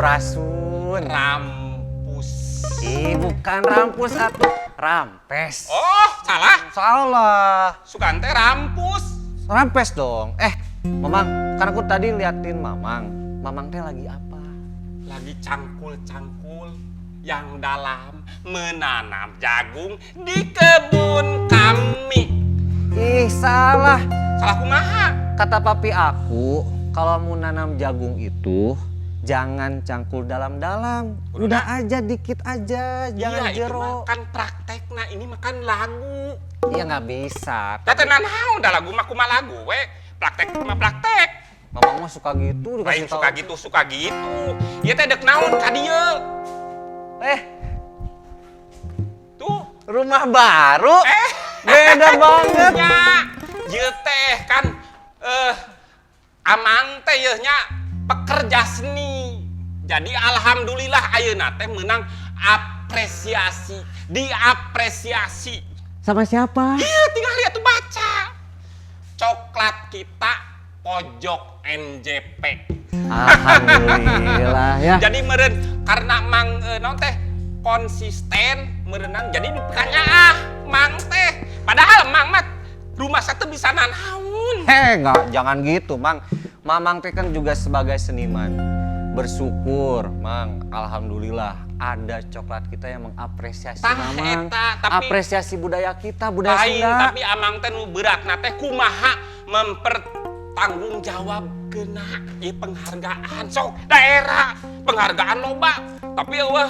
Sampurasun. Rampus. Ih, bukan rampus atuh, rampes. Oh, salah. Salah. Sukante rampus. Rampes dong. Mamang, kan aku tadi liatin Mamang. Mamang teh lagi apa? Lagi cangkul-cangkul yang dalam menanam jagung di kebun kami. Ih, salah. Salah kumaha? Kata papi aku, kalau mau nanam jagung itu jangan cangkul dalam-dalam. Udah aja dikit aja, jangan Iya, itu jero. makan praktek. Nah, ini makan lagu. Iya nggak bisa. Tete naon dah lagu mah kumaha lagu we. Praktek mah praktek. Mamang mah suka gitu Lain dikasih tahu. suka gitu. Ieu teh dek naon ka dieu? Tuh, Rumah baru? Beda banget. nya. Ieu teh kan Amang teh yeuh nya pekerja seni. Jadi alhamdulillah ayeuna teh menang apresiasi, diapresiasi. Sama siapa? Iya, tinggal lihat tuh baca. Coklat kita pojok NJP. Alhamdulillah ya. Jadi meureun karena Mang naon teh konsisten merenang jadi dipekanya Mang teh. Padahal Mang mah rumah satu bisa nanaun. Enggak, jangan gitu, Mang. Mamang teh kan juga sebagai seniman. Bersyukur, Mang. Alhamdulillah ada coklat kita yang mengapresiasi Tah, Mamang. eta, tapi- apresiasi budaya kita, budaya Lain Sunda. tapi Amang teh nu beratna teh kumaha mempertanggung jawab kena penghargaan sok daerah penghargaan loba tapi eueuh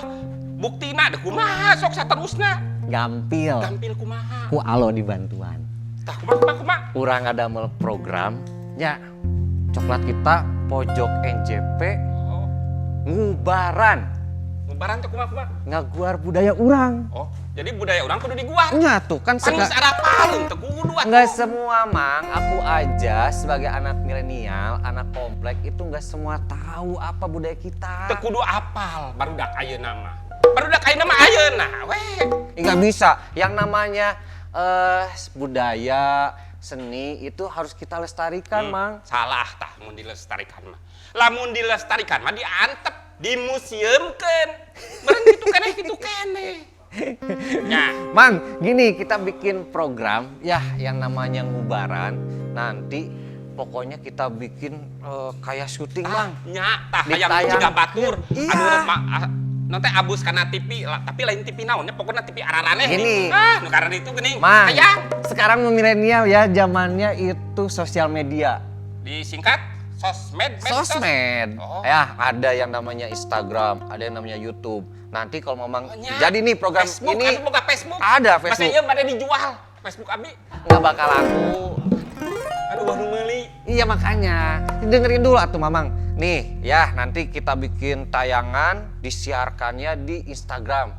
buktina deh kumaha sok saterusna Gampil. gampil kumaha Ku alo dibantuan. tah kumaha Urang ada program, ya coklat kita pojok NJP oh ngubaran, ngubaran teh kumaha ngaguar budaya urang. oh jadi budaya urang kudu diguar Nya tuh kan panis arapaeun teh kudu nggak semua, Mang. Aku aja sebagai anak milenial, anak komplek itu nggak semua tahu apa budaya kita. teu kudu apal barudak ayeuna mah barudak ayeuna mah ayeuna we Nggak bisa. Yang namanya budaya, seni itu harus kita lestarikan, Mang. salah tah mun dilestarikan mah lamun dilestarikan mah diantep dimuseumkeun meureun kitu keneh nya Mang, gini kita bikin program ya yang namanya ngubaran. Nanti pokoknya kita bikin kayak syuting, Mang. nya tah hayang Ditayang. ciga batur Iya. nanti abus kana TV tapi lain TV naonnya pokoknya TV araraneh Gini. nu karena itu geuning Mang, hayang sekarang milenial ya zamannya itu sosial media. disingkat sosmed Sosmed. Oh. Ya, ada yang namanya Instagram, ada yang namanya YouTube. Nanti kalau Mamang Nya. jadi nih program Facebook ini boga Facebook ada Facebook. masa ieu bade dijual Facebook abi nggak bakal laku. aduh baru meuli Iya makanya, dengerin dulu atuh Mamang. Nih ya, nanti kita bikin tayangan, disiarkannya di Instagram.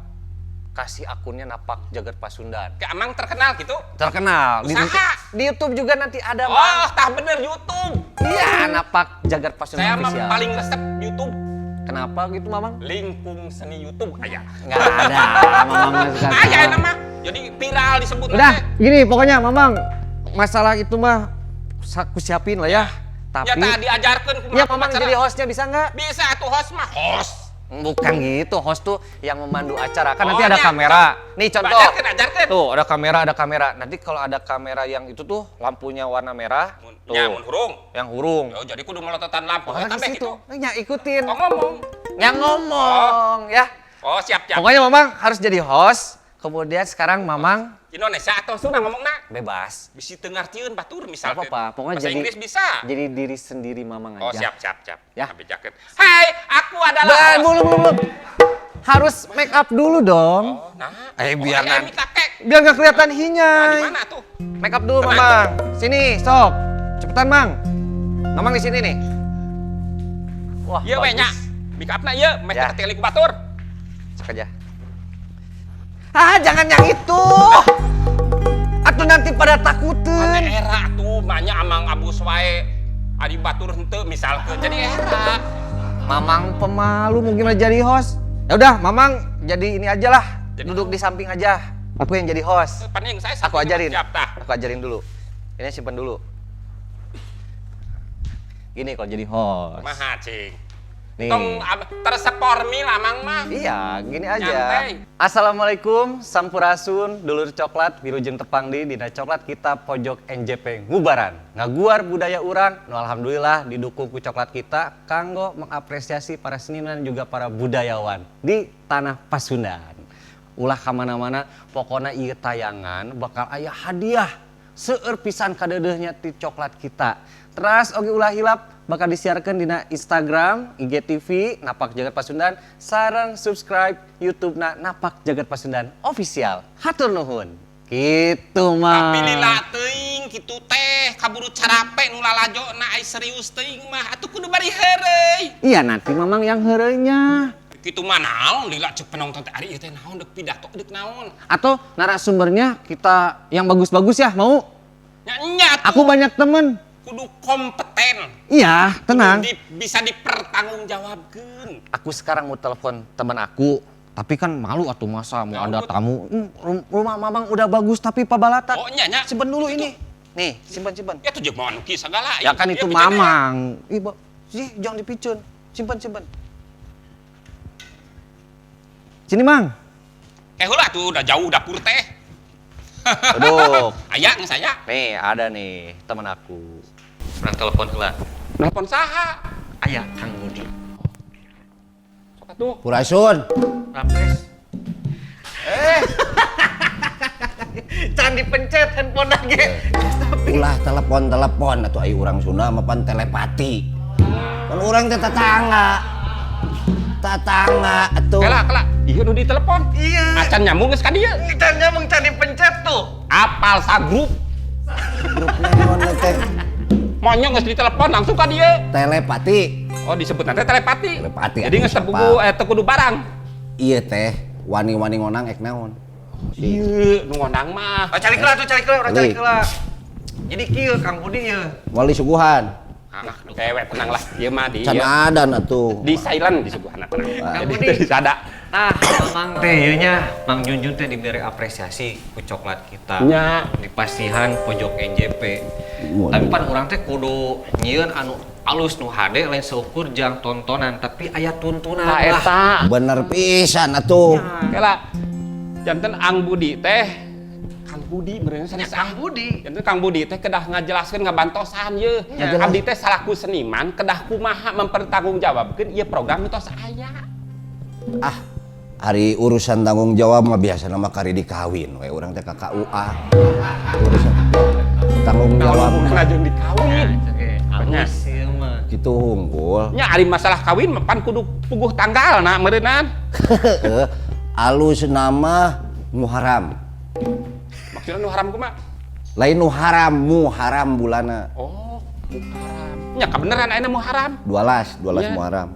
Kasih akunnya Napak Jagat Pasundan. ke amang terkenal gitu Terkenal. Usaha. Di YouTube juga nanti ada, Mang. oh tah bener YouTube Iya, Napak Jagat Pasundan saya mah official. paling resep YouTube Kenapa gitu, Mamang? lingkung seni YouTube aya Nggak ada, Mamang nggak suka. aya nama jadi viral disebut Udah, gini pokoknya Mamang, masalah itu mah aku siapin lah ya. Tapi ya diajarkan ya Mamang jadi hostnya bisa nggak? bisa tuh host mah host Bukan gitu, host tuh yang memandu acara. Kan Oh, nanti ada iya. kamera. Nih contoh. ajarkan Tuh ada kamera. Nanti kalau ada kamera yang itu tuh lampunya warna merah. Tuh. ya mun hurung Yang hurung. oh, jadi kudu melototan lampu Pokoknya sampai di situ. gitu Ya ikutin. oh ngomong Yang ngomong ya. oh siap Pokoknya Mamang harus jadi host. Kemudian sekarang Mamang Indonesia atau Sunda ngomongna bebas. bisi teu ngartieun batur Gak misalnya apa-apa. Pokoknya bahasa jadi Inggris bisa Jadi diri sendiri Mamang oh aja. siap Ya. Ambil jaket hai aku adalah host. Belum. Harus make up dulu dong. oh nah Biar aya nanti. minta kek Biar gak kelihatan nah di hinyai. mana tuh Make up dulu, Tenang. Mamang. Sini, sok. Cepetan, Mang. Mamang di sini nih. Wah, ieu we nya make upna ieu meh Ya. ketelik ku batur Cek aja. Jangan yang itu. Atuh nanti pada Ane takutin. era tuh banyak amang abus wae adi batur henteu misalkeun jadi era Mamang pemalu mungkin aja jadi host. Ya udah, Mamang jadi ini aja lah. Jadi Duduk di samping aja. Aku yang jadi host. paning saya Aku ajarin. siap tah Aku ajarin dulu. Ini simpen dulu. Gini kalau jadi host. kumaha cing Nih. Tong tersepormi lah mang mah. Iya, gini aja. Nyantai. Assalamualaikum, sampurasun, dulur coklat, wilujeng tepang di dina coklat kita pojok NJP ngubaran. Ngaguar budaya urang, nu alhamdulillah didukung ku coklat kita kanggo mengapresiasi para seniman juga para budayawan di tanah Pasundan. Ulah kamana-mana, pokoknya ieu tayangan bakal aya hadiah seueur pisan kadedeuhnya ti coklat kita. Teras oge ulah hilap bakal disiarkan di Instagram, IGTV, Napak Jagat Pasundan, sareng subscribe YouTube-na Napak Jagat Pasundan Official. Hatur nuhun. Kitu mah. Tapi lila teuing kitu teh kaburu carape nu lalajona ai serius teuing mah atuh kudu bari heureuy. Iya nanti mamang yang heureunya. Kitu mah naon lila cek penonton teh ari ieu teh naon deuk pidato deuk naon. Atau narasumbernya kita yang bagus-bagus ya mau? Nya Aku banyak temen. kudu kompeten. Iya, tenang. Bisa dipertanggungjawabkeun. Aku sekarang mau telepon teman aku. Tapi kan malu atuh masa mau ada tamu. Rumah mamang udah bagus tapi pabalatan. Oh nya. Simpen dulu ini. Nih, simpan. Ya tuh jeung nuki sagala. Ya kan itu mamang. Ibu, sih jangan dipicun. Simpan. Sini, Mang. Heula tuh udah jauh dapur teh. Aduh. Aya geus saya. Nih, ada nih teman aku. Pernah telepon heula. Nelpon saha? Aya Kang Budi. Sok atuh. Purasun. Rapres. Can dipencet handphone lagi. Ulah telepon atuh ai urang Sunda mah pan telepati. Kan urang teh tatangga atuh. Kela. Ieu nu ditelepon. Iya. Acan nyambung geus ka dieu. Can nyambung can dipencet tuh. Apal sa grup. Grup naon teh? Monyong geus ditelepon langsung ka dieu. Telepati. Oh disebut nanti telepati. Telepati, Jadi atuh geus teu kudu barang. Ieu teh wani-wani ngonang ek naon? Ieu nu ngonang mah. Cari keula, urang cari keula. Jadi kieu Kang Budi ieu. Wali suguhan. Cewek tenang lah. Ieu mah di Can adan atuh. di silent di suguhana tenang. Jadi Budi. teu disada. Mang teh ieu nya Mang Junjun teh diberi apresiasi ku coklat kita. Nya. Di pasihan pojok NJP. Waduh. Tapi pan urang teh kudu nyieun anu alus nu hade lain seukur jang tontonan tapi aya tuntunan Nah lah. eta. Bener pisan atuh. Kela. Janten Ang Budi teh. Kang Budi benernya sanes Kang Budi. Janten Kang Budi teh kedah ngajelaskeun ngabantosan ye. Ya. Abdi teh salaku seniman kedah kumaha mempertanggungjawabkeun ieu program mitos aya. Ah, hari urusan tanggung jawab mah biasa nama kari dikawin we urang teh ka KUA. Urusan tanggung jawab Kalau jeung dikawin. Alus ieu mah. kitu hungkul. Nya ari masalah kawin mah pan kudu puguh tanggalna meureunnan. Alus nama Muharram. Maksudna nu haram kumaha? Lain nu haram, Muharram bulana. Oh, Muharram. Nya kabeneran ayeuna Muharram. 12 Iya. Muharram.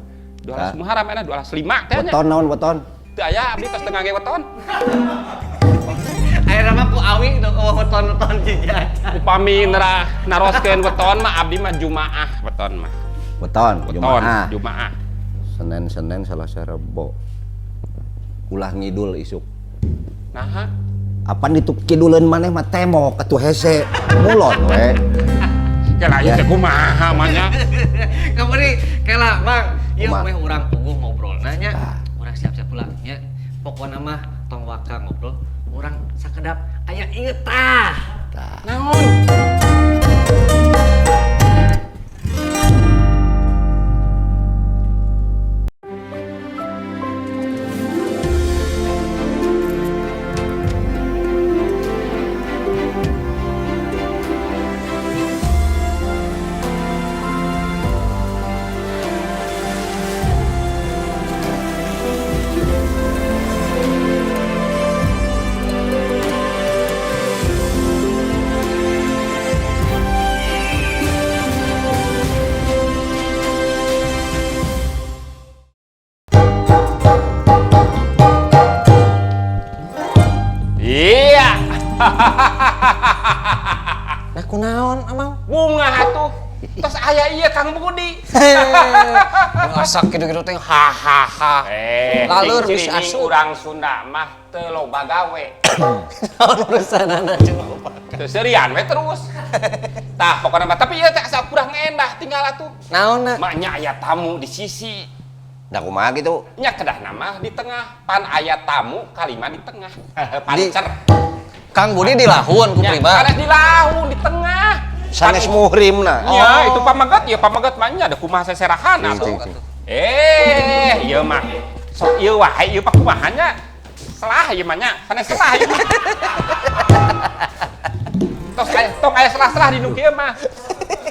12 Muharram ayeuna 12 5 teh nya. Weton naon weton? Teu aya abdi tos teu ngangge weton. Ayeuna mah ku awi nu weton-weton jajan. Upami naroskeun weton mah abdi mah Jumaah weton mah. Weton, Jumaah. Jumaah. Senin Selasa Rebo. Ulah ngidul isuk. Naha? Apa ditu kiduleun maneh mah temok atuh hese. Mulon we. Kela ieu teh kumaha mah nya? Kamari kela Mang, ieu Kumaha? mah urang puguh ngobrolna nya. Tah. Urang siap-siap pula nya. Pokona mah tong waka ngobrol, urang sakedap aya inget tah. Tah. Naon? Iya. Nah kunaon amang? Bunga atuh. Tos aya ieu Kang Budi. Asak gitu-gitu teh hahaha. Lalur ciri bisa asup. urang Sunda mah teu loba gawe. Naon urusanana coba. Teu serian we terus. Tah pokona mah tapi ieu teh asa kurang endah tinggal atuh. Naonna? Maknya aya tamu di sisi. Da kumaha gitu? Nya kedah nama di tengah, pan aya tamu kalima di tengah. Pancer. Kang Budi dilahun ku Nya pribadi. sanes dilahun di tengah. Sanes muhrimna. Ya, itu pamagat, ya pamagat manya ada kumaha seserahan atuh. Ieu mah. Sok ieu wae ieu pakumahannya. Salah ieu mah nya, sanes salah ieu mah. Tong aya salah-salah di nu kieu mah.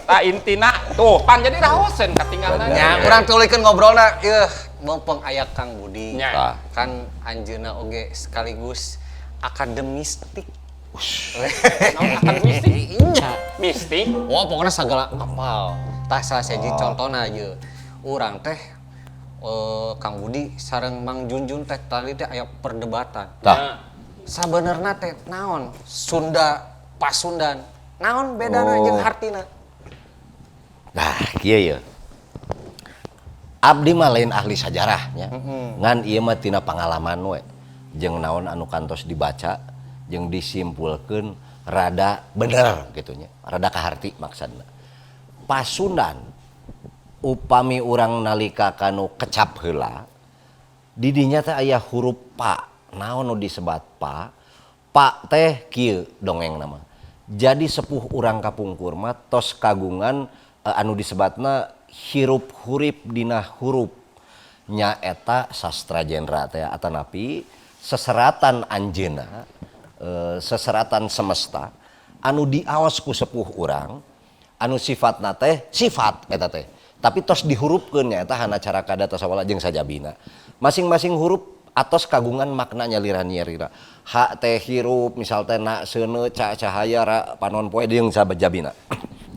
Tah intina tuh pan jadi raosen katinggalna. Nya urang tulikeun ngobrolna mumpung aya Kang Budi. Nya. Kan anjeunna oge sekaligus akademistik. Akan mistik. Iya. Mistik. Wah, pokoknya segala apal. Tah salah seji contohna aja. Urang teh Kang Budi sareng Mang Junjun teh tadi teh aya perdebatan. Tah. Sabenerna teh naon Sunda Pasundan. Naon bedana jeung hartina? Nah, kieu ya. Abdi mah lain ahli sajarahnya. Ngan ieu mah tina pangalaman we. Jeung naon anu kantos dibaca, jeung disimpulkeun rada bener gitu nya. Rada kaharti maksudna. Pasundan upami urang nalika kanu kecap heula, di dinya teh aya huruf pa. Naon nu disebat pa? Pa teh kieu dongeng nama. Jadi sepuh urang kapungkur mah tos kagungan anu disebatna hirup hurip dina huruf nya eta sastra genre teh atanapi seseratan anjeuna seseratan semesta anu diaos ku sepuh urang anu sifatna teh sifat eta teh tapi tos dihurupkeun nya eta hana cara kada tos awala jeung sajabina masing-masing huruf atos kagungan makna nyalira-nyalira hak teh hirup misal teh na seuneu cahaya ra panon poe jeung sajabina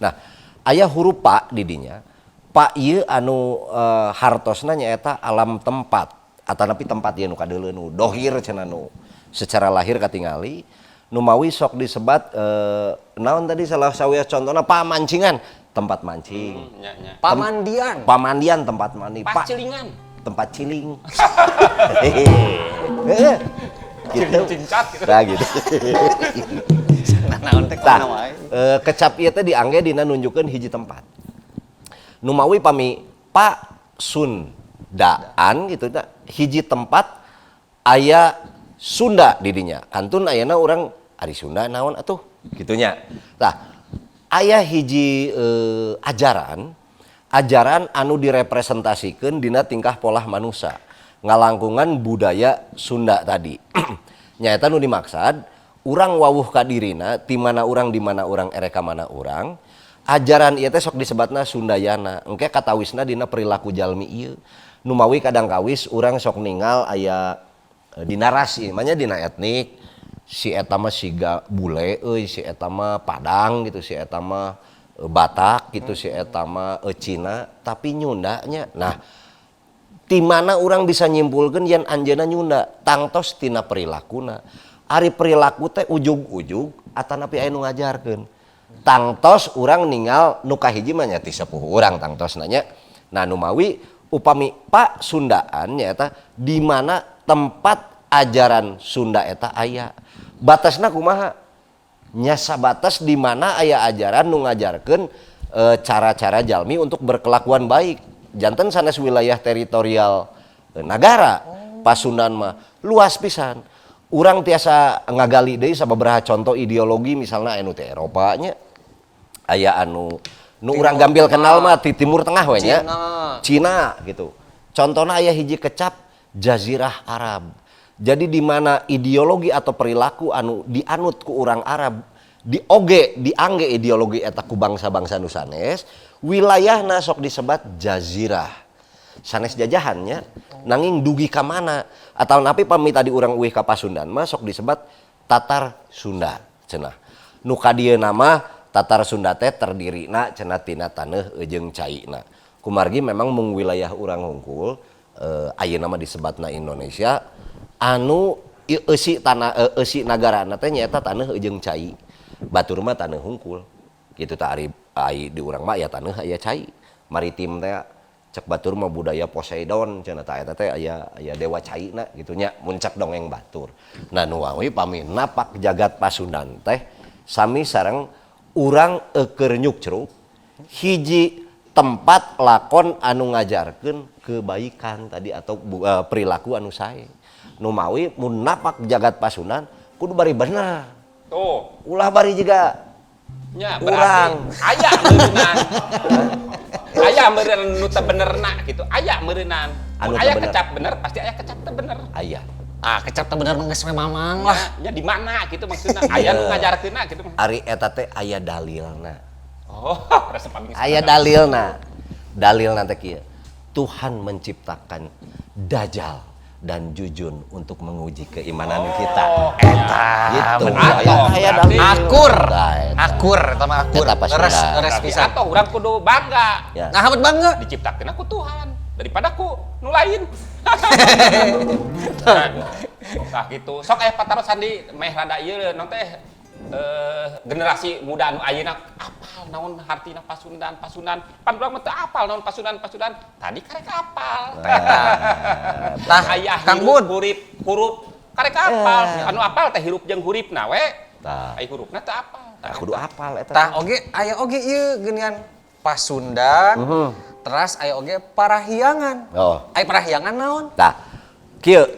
nah aya huruf pa di dinya pa ieu anu hartosna nyaeta alam tempat atanapi tempat ieu nu kadeuleu nu dohir cenah nu secara lahir katingali nu mawi sok disebat naon tadi salah sawiya contohna pamancingan tempat mancing pamandian tempat mandi Pacilingan tempat ciling gitu cincat gitu nah gitu Naon teh tah kecap ieu teh diangge dina nunjukkeun hiji tempat nu mawi pami Pasundaan gitu tah hiji tempat aya Sunda di dinya kantun ayana urang ari Sunda naon atuh gitunya tah aya hiji ajaran anu direpresentasikan dina tingkah pola manusia ngalangkungan budaya Sunda tadi nyaeta nu dimaksad urang wawuh ka dirina di mana urang ereka mana urang ajaran ieu teh sok disebatna Sundayana engke katawisna dina perilaku jalmi ieu nu mawi kadang kawis urang sok ningal aya dina ras ieu mah nya dina etnik si eta mah siga bule euy si eta mah Padang gitu si eta mah Batak gitu si eta mah Cina tapi Nyunda nya. Nah, di mana orang bisa nyimpulkeun yen anjeunna Nyunda tangtos tina perilakuna. Ari perilaku teh ujug-ujug atanapi aya nu ngajarkeun. Tangtos urang ningal nu kahiji mah nya ti sepuh urang tangtosna nya. Nah, nu mawi upami Pasundaan nyaeta di mana tempat ajaran Sunda eta aya. Batasna kumaha? Nya sabatas di mana aya ajaran nu ngajarkeun cara-cara jalmi untuk berkelakuan baik. Janten sanes wilayah teritorial nagara. Pasundan mah luas pisan. Urang tiasa ngagali deui sababaraha contoh ideologi misalna anu teh Eropa nya. Aya anu nu urang gambil kenal mah di Timur Tengah we nya. Cina gitu. Contohna aya hiji kecap Jazirah Arab. Jadi di mana ideologi atau perilaku anu dianut ku urang Arab diangge ideologi eta ku bangsa-bangsa nu sanes wilayahna sok disebat jazirah sanes jajahannya nanging dugi ka mana atau napi pami tadi urang uih ka Pasundan mah sok disebat Tatar Sunda cenah nu ka dieu nama Tatar Sunda teh terdirina cenah tina taneuh jeung caina kumargi memang mung wilayah urang hungkul ayeuna mah disebatna Indonesia anu eusi tanah eusi nagarana teh nyaeta taneuh jeung cai batur mah taneuh hungkul kitu tah ari di urang mah aya taneuh aya cai maritim teh cek batur mah budaya Poseidon cenah tah eta teh aya dewa caina gitu nya muncak dongeng batur nah nu wawi pami napak jagat Pasundan teh sami sareng urang keur nyuk ceruk hiji tempat lakon anu ngajarkeun kebaikan tadi atau perilaku anu sae. Nu mawi mun napak jagat pasunan kudu bari bener. Tuh. Ulah bari juga Nya urang. berarti aya meureunnan. Aya meureun nu teu benerna gitu. Aya meureunnan. Anu teu Aya bener. kecap bener pasti aya kecap teu bener. Aya. Kecap teh bener mah geus we mamang lah. Nya di mana gitu maksudna. Aya nu ngajarkeunna gitu. Ari eta teh aya dalilna. Oh, resep abing. Aya dalilna. Dalilna teh kieu. Tuhan menciptakan Dajjal dan Jujun untuk menguji keimanan kita. Eta Gitu. bener. Aya berarti dalil. Akur. Nah, eta. Akur eta mah akur. Eta pasti Leres benar. leres Berarti pisan. atoh urang kudu bangga. Ya. Nah, hamet bangga. Diciptakeun ku Tuhan daripada ku nu lain. Nah gitu. Sok aya patarosan di meh rada ieu naon teh generasi muda anu ayeuna apal naon hartina pasunan. Pan urang mah teu apal naon pasunan. Tadi karek apal. Tah, Aya Kang hirup, Bud. huruf karek apal. Anu apal teh hirup jeung huripna we. Tah. Ai hurufna teu apal. Nah, kudu apal eta. Tah oge aya oge ieu geunian Pasundan. Teras aya oge parahyangan. Oh. Aya parahyangan naon? Tah. Kieu.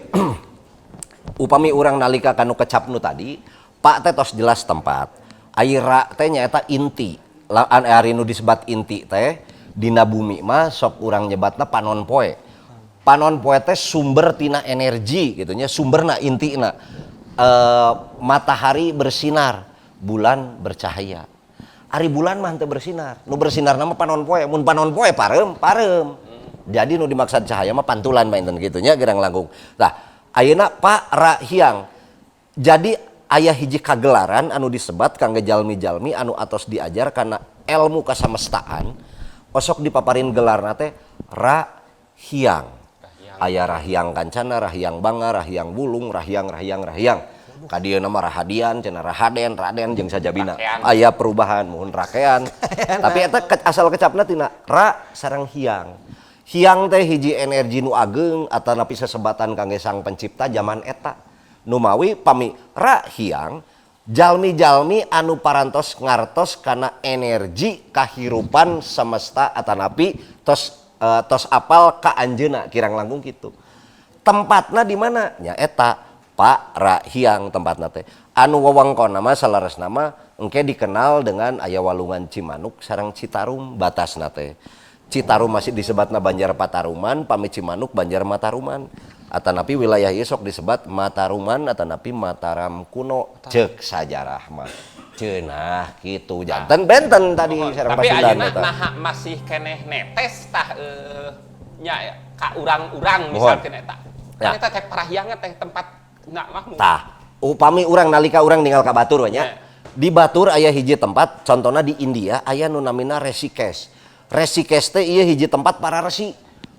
Upami urang nalika kanu kecap nu tadi, Pak teh tos jelas tempat. Aira teh nyaeta inti. Ari nu disebat inti teh dina bumi mah sok urang nyebatna panon poe. Panon poe teh sumber tina energi gitu nya, sumberna intina. Matahari bersinar, bulan bercahaya. Ari bulan mah teu bersinar. Nu bersinar nama panon poe. Mun panon poe parem. Jadi nu dimaksud cahaya mah pantulan mah enten kitu nya gerang langkung. Tah, ayeuna Parahyang. Jadi aya hiji kagelaran anu disebat kangge jalmi-jalmi anu atos diajar kana ilmu kasamestaan. Osok dipaparin gelarna teh Rahyang. Aya Rahyang Kancana, Rahyang Banga, Rahyang Bulung, Rahyang. Kadieu nama Rahadian, cenah Rahaden, Raden jeung sajabina. Aya perubahan mohon rakean. Tapi eta asal kecapna tina Ra sareng Hyang. Hyang teh hiji energi nu ageng atanapi sesebatan kangge Sang Pencipta zaman eta. Nu mawi pami Rahyang jalmi-jalmi anu parantos ngartos kana energi kahirupan semesta atanapi tos apal ka anjeuna kirang langkung kitu. Tempatna di mana? Nya eta Parahyang tempatna teh. Anu wewengkonna mah salaresna mah engke dikenal dengan aya walungan Cimanuk sareng Citarum batasna teh. Citarum masih disebatna Banjar Pataruman, pami Cimanuk Banjar Mataruman. Atanapi wilayah ieu sok disebat Mataruman atanapi Mataram kuno ceuk sajarah mah. Ceunah kitu janten benten tadi sareng tapi Pasundan ayeuna eta. naha masih keneh netes tah nya ka urang-urang misalkeun eta. Ya. Eta teh Parahyangan teh tempat na mah. Tah, upami urang nalika urang ninggal ka batur we nya. Ya. Di Batur aya hiji tempat, contohna di India aya nu namina Rishikesh. Rishikesh teh ieu hiji tempat para resi.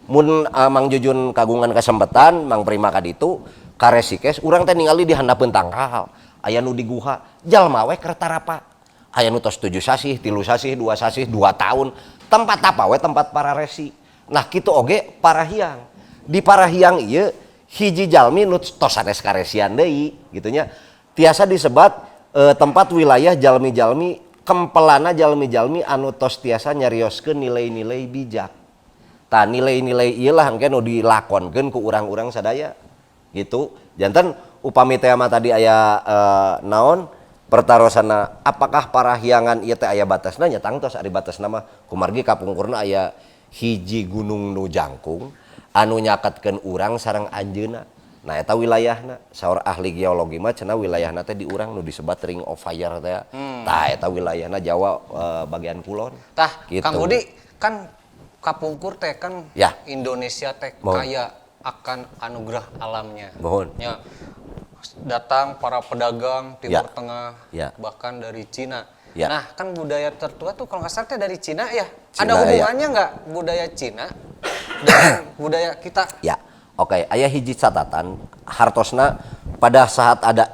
Mun Mang Jujun kagungan kasempetan, Mang Prima ka ditu ka Rishikesh, urang teh ningali di handapeun tangkal. Aya nu di guha, jalma we keur tarapa. Aya nu tos 7 sasih, 3 sasih, 2 sasih, 2 tahun. Tempat apa we? Tempat para resi. Nah, kitu oge Parahyang. Di Parahyang ieu hiji jalmi nu tos sanes karesian deui gitu nya. Tiasa disebat tempat wilayah jalmi-jalmi kempelana jalmi-jalmi anu tos tiasa nyarioskeun nilai-nilai bijak. Tah nilai-nilai ieu lah engke nu dilakonkeun ku urang-urang sadaya. Gitu. Janten upami teh mah tadi aya naon pertarosana apakah Parahyangan ieu teh aya batasna nya tangtos ari batasna mah kumargi kapungkurna aya hiji gunung nu jangkung anu nyaketkeun urang sareng anjeunna. Nah eta wilayahna saur ahli geologi mah cenah wilayahna teh di urang nu disebat Ring of Fire teh. Tah eta wilayahna Jawa bagian kulon. Tah, Gitu. Kang Budi kan kapungkur teh kan Ya. Indonesia teh Mohon. kaya akan anugerah alamnya. Mohon. Ya. Datang para pedagang Timur Ya. Tengah, Ya. bahkan dari Cina. Ya. Nah, kan budaya tertua tuh kalau nggak salah teh dari Cina ya. Cina, Ada hubungannya nggak budaya Cina dengan budaya kita? Ya, oke. Aya hiji catatan hartosna pada saat ada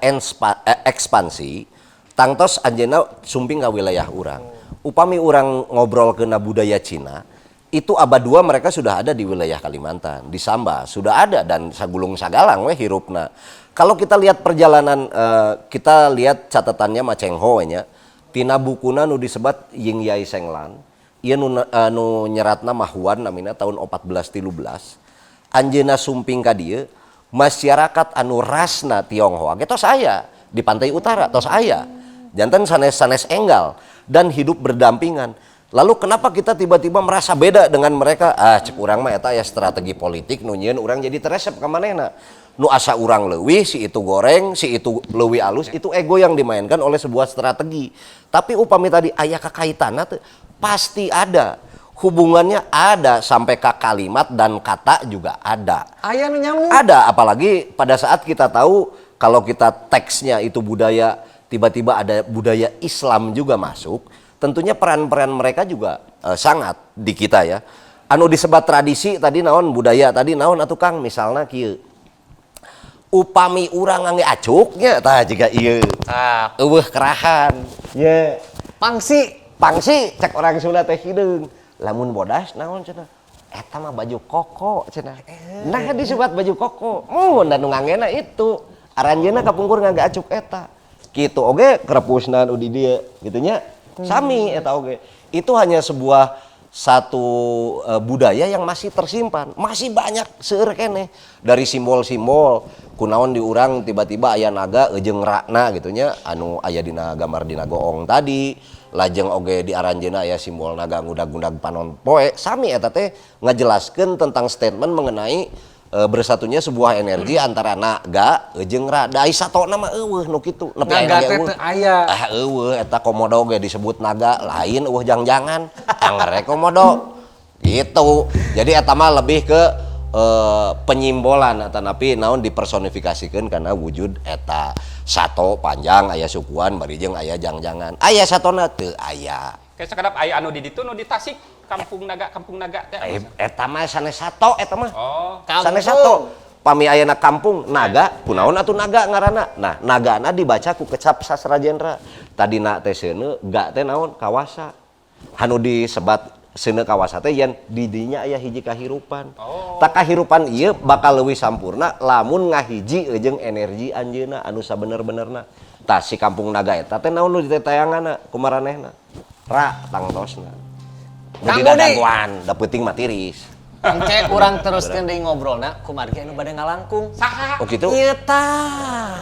ekspansi, tangtos anjeunna sumping ka wilayah urang. Upami urang ngobrol ke budaya Cina, itu abad 2 mereka sudah ada di wilayah Kalimantan, di Samba sudah ada dan sagulung sagalang we hirupna. Kalau kita lihat perjalanan kita lihat catatannya Maceng Ho nya, tina bukuna nu disebat Ying Yai Senglan, ieu nu nyeratna Mahuan namina tahun 1413. Anjeunna sumping ka dieu masyarakat anu rasna Tionghoa ge tos aya di pantai utara tos aya. Janten sanes-sanes enggal dan hidup berdampingan. Lalu kenapa kita tiba-tiba merasa beda dengan mereka? Cek urang mah eta aya strategi politik nu nyieun urang jadi teresep ka manehna. Nu asa urang leuwih si itu goreng, si itu leuwih alus, itu ego yang dimainkan oleh sebuah strategi. Tapi upami tadi aya kakaitanna teh pasti ada. Hubungannya ada sampai ke kalimat dan kata juga ada. Aya nu nyambung. Ada, apalagi pada saat kita tahu kalau kita teksnya itu budaya, tiba-tiba ada budaya Islam juga masuk, tentunya peran-peran mereka juga sangat di kita ya. Anu disebat tradisi tadi naon, budaya tadi naon atuh Kang, misalnya kieu. Upami urang ngangge acuknya tah jiga ieu. Eueuh kerahan. Ye. Pangsi cek orang Sunda teh hideung. Lamun bodas naon cenah? Eta mah baju koko cenah. Nah disebut baju koko. Mun dan nu ngangena itu. Aranjeunna kapungkur ngangge acuk eta. Kitu oge krepusna nu di dieu kitu nya. Sami eta oge. Itu hanya sebuah satu budaya yang masih tersimpan, masih banyak seueur keneh dari simbol-simbol kunaon di urang tiba-tiba aya naga jeung rakna gitu nya anu aya dina gambar dina goong tadi lajeng oge di aranjeunna aya simbol naga ngudag-ngudag panon poe sami eta teh ngajelaskeun tentang statement mengenai bersatunya sebuah energi antara naga jeung ra da ai satona mah eueuh nu kitu nepi aya naga eueuh aya eueuh eta komodo ge disebut naga lain eueuh jang-jangan angere komodo gitu. Jadi eta mah lebih ke penyimbolan atanapi naon dipersonifikasikeun karena wujud eta sato panjang aya sukuan bari jeung aya jang-jangan aya satona teu aya Kayak sekedap aya anu di ditu nu di Tasik kampung naga teh. Eta mah sanes sato eta mah. Oh, sanes sato. Pami ayana kampung naga, kunaon atuh naga ngaranna. Nah, nagana dibaca ku kecap sastra genre. Tadina teh seuneu ga teh naon kawasa. Anu disebat seuneu kawasa teh yen di dinya aya hiji kahirupan. Tak kahirupan ieu bakal leuwih sampurna lamun ngahiji jeung energi anjeunna anu sabener-benerna. Tah si kampung naga eta teh naon nu ditetayanganna kumaranehna? Ra tangtosna. Jadi daguan, da peuting mah tiris. Cek urang teruskeun deui ngobrolna ku margi anu bade ngalangkung. Saha? Oh kitu? Ieu tah.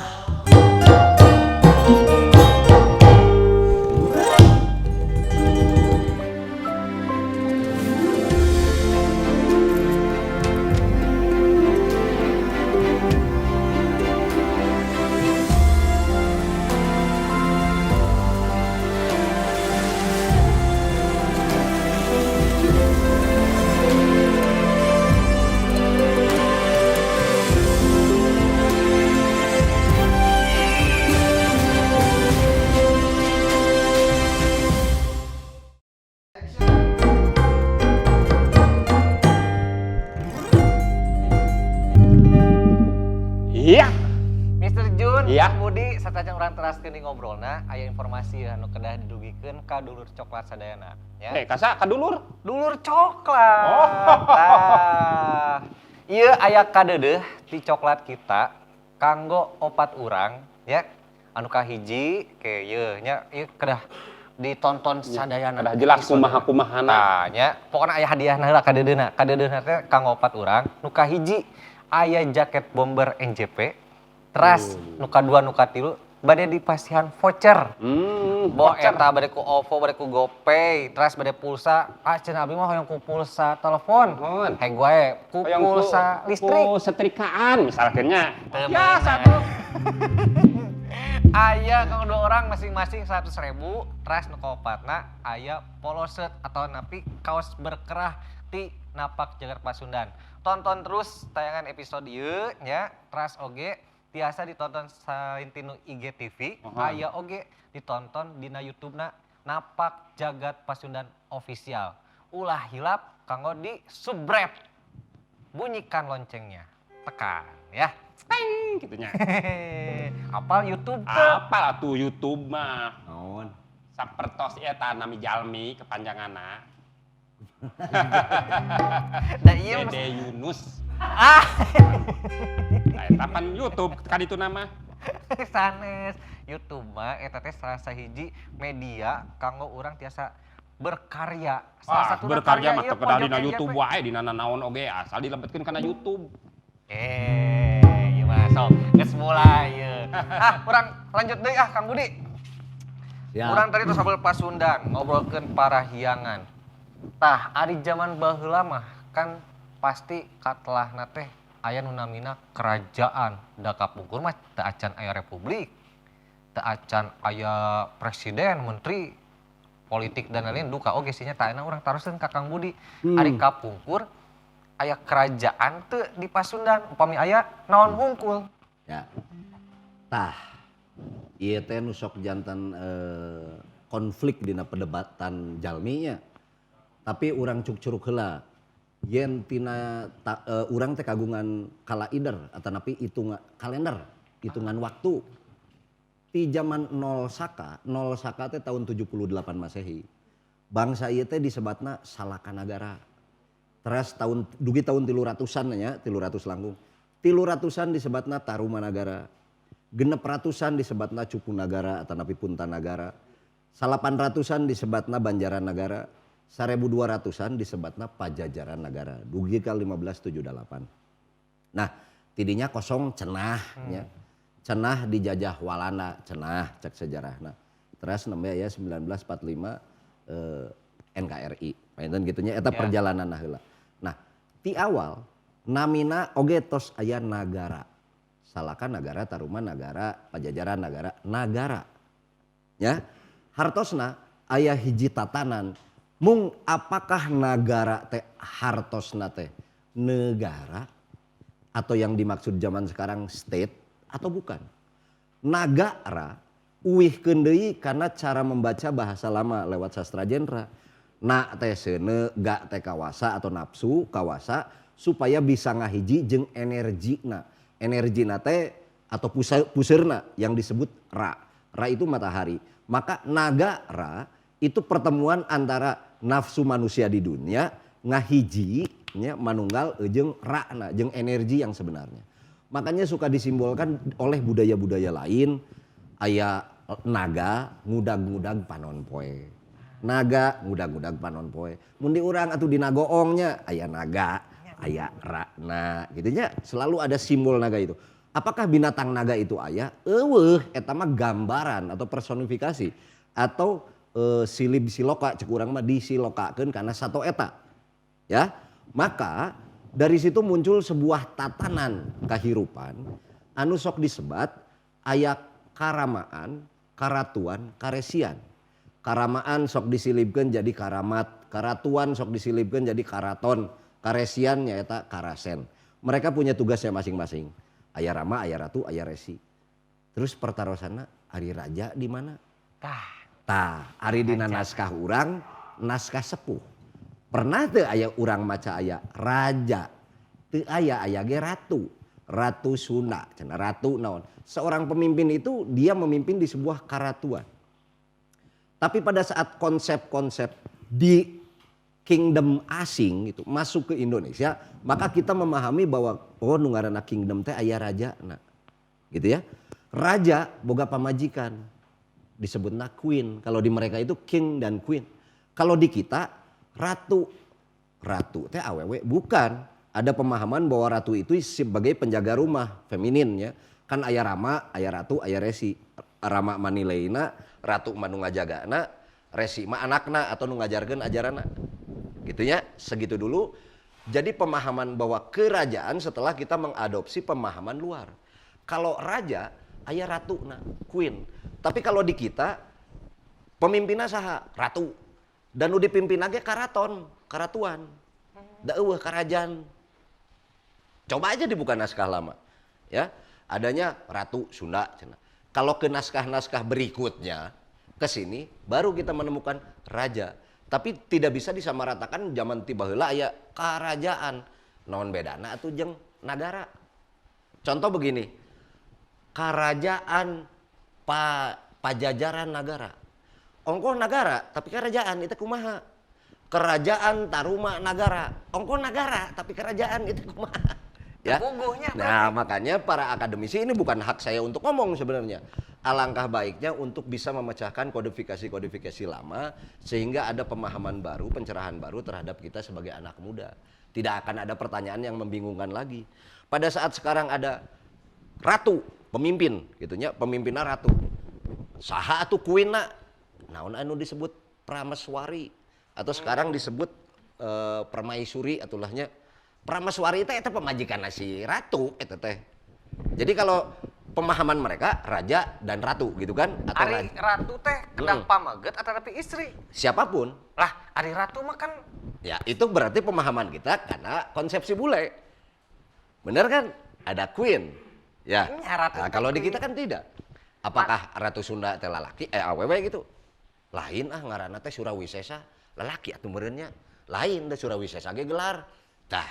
Iya. Mr. Jun, Iya. Budi, satajang urang teraskeun di ngobrolna, aya informasi anu kedah didugikeun ka dulur coklat sadayana. Ya. Kasa kadulur. Dulur coklat. Tah. Ieu aya kadeudeuh ti coklat kita kanggo opat urang, ya. Anu kahiji ke ieu nya ieu kedah ditonton sadayana. Kedah jelas kumaha-kumahana. Tah, nya. Pokona aya hadiahna heula kadeudeuhna. Kadeudeuhna teh kanggo opat urang. Nu kahiji aya jaket bomber NJP. Teras nu kadua nu katilu bade dipasihan voucher. Bo eta bade ku OVO, bade ku GoPay, teras bade pulsa. Cenah abdi mah hoyong ku pulsa telepon. Heng wae ku pulsa listrik. Ku setrikaan misalkannya. Ya satu. Aya kanggo dua orang masing-masing 100.000, teras nu kaopatna aya polo shirt atau napi kaos berkerah ti Napak Jagar Pasundan. Tonton terus tayangan episode ieu nya, teras oge tiasa ditonton salintinu IGTV, aya oge ditonton dina YouTube-na Napak Jagat Pasundan Official. Ulah hilap kanggo di subscribe. Bunyikan loncengnya. Tekan ya. Teng gitunya. Apal YouTube teh? Apal atuh YouTube mah. Naon? Sapertos eta nami jalmi kepanjanganna. Da ieu Dede Yunus. ah. Eta pan YouTube kan itu nama. Sanes YouTube mah eta teh salah sahiji media kanggo urang tiasa berkarya. Salah satu berkarya mah ieu teu kedah pojok dina NJP. YouTube wae dina naon oge asal dilebetkeun kana YouTube. Ieu mah sok geus mulai ieu. Urang lanjut deui Kang Budi. Ya. Urang tadi tos sabel Pasundan ngobrolkeun parahiangan. Tah ari zaman baheula mah kan pasti katelahna teh aya nu namina kerajaan. Da kapungkur mah teu acan aya republik. Teu acan aya presiden, menteri, politik dan lain-lain duka oge sih nya tah urang taruseun ka Kang Budi. Ari kapungkur aya kerajaan teu di Pasundan upami aya naon hungkul. Ya. Tah, ieu teh nu sok janten konflik dina perdebatan jalminya. Tapi urang cuk curug heula. Yen tina urang teh kagungan kalaider atanapi kalender, hitungan waktu. Ti zaman nol saka teh tahun 78 Masehi. Bangsa ieu teh disebatna Salaka Nagara. Terus dugi tahun 300-an nya, 300 langkung. 300-an disebatna Tarumanagara. 600-an disebatna Cupunagara atanapi Puntanagara. 800-an disebatna Banjaran Nagara. 1200-an disebatna Pajajaran Nagara. Dugi ka 1578. Nah, tidinya kosong cenah nya. Cenah dijajah Walanda, cenah cek sejarahna. Terus nembe ya 1945 NKRI. Painten kitu nya eta perjalanan heula. Nah, ti awal namina oge tos aya nagara. Salaka Nagara, Taruman Nagara, Pajajaran Nagara, nagara. Ya. Hartosna aya hiji tatanan. Mung apakah nagara teh hartosna teh negara atau yang dimaksud zaman sekarang state atau bukan? Nagara uwihkeun deui karena cara membaca bahasa lama lewat sastra jendra. Na teh seuneu, ga teh kawasa atau nafsu kawasa supaya bisa ngahiji jeung energina. Energina teh atau puseurna yang disebut ra. Ra itu matahari. Maka nagara itu pertemuan antara nafsu manusia di dunia ngahiji nya manunggal jeung ra'na jeung energi yang sebenarnya. Makanya suka disimbolkan oleh budaya-budaya lain aya naga ngudag-ngudag panon poe. Naga ngudag-ngudag panon poe. Mun di urang atuh dina goongnya aya naga, aya ra'na gitu nya. Selalu ada simbol naga itu. Apakah binatang naga itu aya? Eueuh eta mah gambaran atau personifikasi atau silib siloka cek urang mah disilokakeun kana sato eta. Ya. Maka dari situ muncul sebuah tatanan kahirupan anu sok disebat aya karamaan, karatuan, karesian. Karamaan sok disilibkeun jadi karamat, karatuan sok disilibkeun jadi karaton, karesian nyaeta karasen. Mereka punya tugasnya masing-masing. Aya rama, aya ratu, aya resi. Terus pertarosanna ari raja di mana? Tah, ari dina naskah urang, naskah sepuh. Pernah teu aya urang maca aya raja. Teu aya ge ratu. Ratu Sunda, cenah ratu naon. Seorang pemimpin itu dia memimpin di sebuah karatuan. Tapi pada saat konsep-konsep di kingdom asing itu masuk ke Indonesia, maka kita memahami bahwa oh nu ngaranna kingdom teh aya raja. Nah, gitu ya. Raja boga pamajikan. Disebutnya queen. Kalau di mereka itu king dan queen. Kalau di kita ratu. Ratu teh awewe bukan. Ada pemahaman bahwa ratu itu sebagai penjaga rumah feminin ya. Kan aya rama, aya ratu, aya resi. Rama manileina, ratu manu ngajagana, resi mah anakna atau nu ngajarkeun ajaranna. Gitu ya, segitu dulu. Jadi pemahaman bahwa kerajaan setelah kita mengadopsi pemahaman luar. Kalau raja aya ratuna, queen. Tapi kalau di kita pemimpinna saha? Ratu. Dan nu dipimpin ge karaton, karatuan. Da eueuh karajaan. Coba aja dibuka naskah lama. Ya, adanya Ratu Sunda cenah. Kalau ke naskah-naskah berikutnya ke sini baru kita menemukan raja. Tapi tidak bisa disamaratakan zaman tiba heula aya karajaan. Naon bedana atuh jeung nagara. Contoh begini. Kerajaan Pajajaran Nagara. Ongkoh nagara tapi kerajaan itu kumaha? Kerajaan Taruma Nagara. Ongkoh nagara tapi kerajaan itu kumaha? Ya. Puguhnya, Nah, makanya para akademisi ini bukan hak saya untuk ngomong sebenarnya. Alangkah baiknya untuk bisa memecahkan kodifikasi-kodifikasi lama sehingga ada pemahaman baru, pencerahan baru terhadap kita sebagai anak muda. Tidak akan ada pertanyaan yang membingungkan lagi. Pada saat sekarang ada ratu, pemimpin gitunya, pemimpinnya ratu. Saha atuh kuina, naon anu disebut prameswari atau sekarang disebut permaisuri atulahnya. Prameswari itu pemajikan si ratu eta teh. Jadi kalau pemahaman mereka raja dan ratu gitu kan atau Ari ratu teh kedang pamaget atau tapi istri. siapapun. Lah, Ari ratu mah kan Ya, itu berarti pemahaman kita karena konsepsi bule. Bener kan? Ada queen. Ya. Ini ratu Nah, teh kalau di queen. kita kan tidak. Apakah ratu Sunda teh lalaki awewe gitu? Lain ngaranna teh Surawisesa, lalaki atuh meureunnya. Lain da Surawisesa ge gelar. Tah,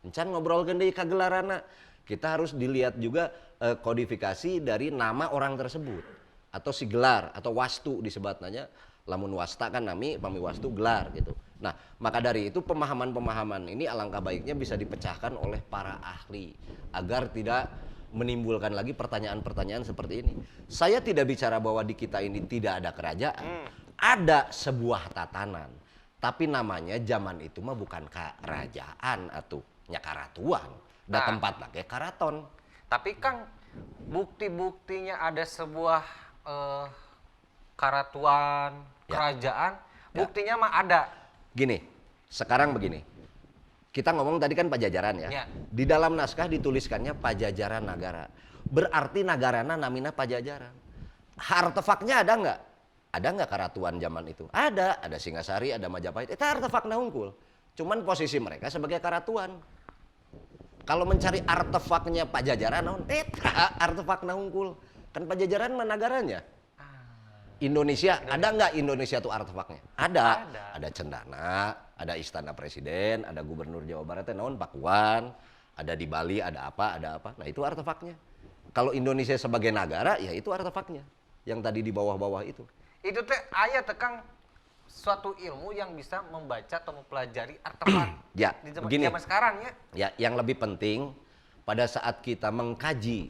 encan ngobrolkeun deui kagelaranna. Kita harus dilihat juga kodifikasi dari nama orang tersebut atau si gelar atau wastu disebutnya. Lamun wasta kan nami, pami wastu gelar gitu. Nah, maka dari itu pemahaman-pemahaman ini alangkah baiknya bisa dipecahkan oleh para ahli agar tidak menimbulkan lagi pertanyaan-pertanyaan seperti ini. Saya tidak bicara bahwa di kita ini tidak ada kerajaan. Ada sebuah tatanan. Tapi namanya zaman itu mah bukan kerajaan atuh, nya karatuan. Da Nah. tempat lagi karaton. tapi Kang bukti-buktinya ada sebuah karatuan, Ya. kerajaan, Ya. buktinya mah ada. Gini, sekarang begini. Kita ngomong tadi kan Pajajaran ya. Ya. Di dalam naskah dituliskannya Pajajaran Nagara. Berarti nagarana namina Pajajaran. Artefaknya ada nggak? Ada nggak karatuan zaman itu? Ada Singasari, ada Majapahit. Itu artefaknya unggul. Cuman posisi mereka sebagai karatuan. Kalau mencari artefaknya Pajajaran, naon? Artefaknya unggul. Kan Pajajaran mah nagaranya. Indonesia, ada nggak Indonesia tuh artefaknya? Ada. Ada Cendana, ada Istana Presiden, ada Gubernur Jawa Barat, naon Pakuan, ada di Bali, ada apa. Nah itu artefaknya. Kalau Indonesia sebagai negara, ya itu artefaknya. Yang tadi di bawah-bawah itu. Itu teh aya teh Kang suatu ilmu yang bisa membaca atau mempelajari artefak Ya, di zaman, begini. zaman sekarang ya. Ya, yang lebih penting pada saat kita mengkaji,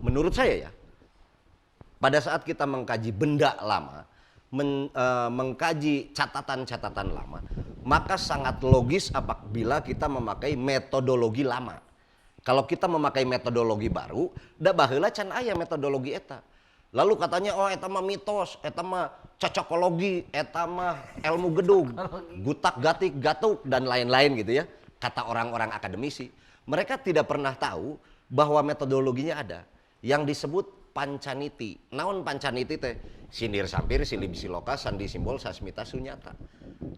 menurut saya ya, pada saat kita mengkaji benda lama, mengkaji catatan-catatan lama, maka sangat logis apabila kita memakai metodologi lama. Kalau kita memakai metodologi baru, da baheula can aya metodologi eta. Lalu katanya oh eta mah mitos, eta mah cocokologi, eta mah ilmu gedung, gutak-gatik, gatuk dan lain-lain gitu ya. Kata orang-orang akademisi, mereka tidak pernah tahu bahwa metodologinya ada yang disebut pancaniti. Naon pancaniti teh? Sindir sampir, silib siloka, sandi simbol, sasmita sunyata.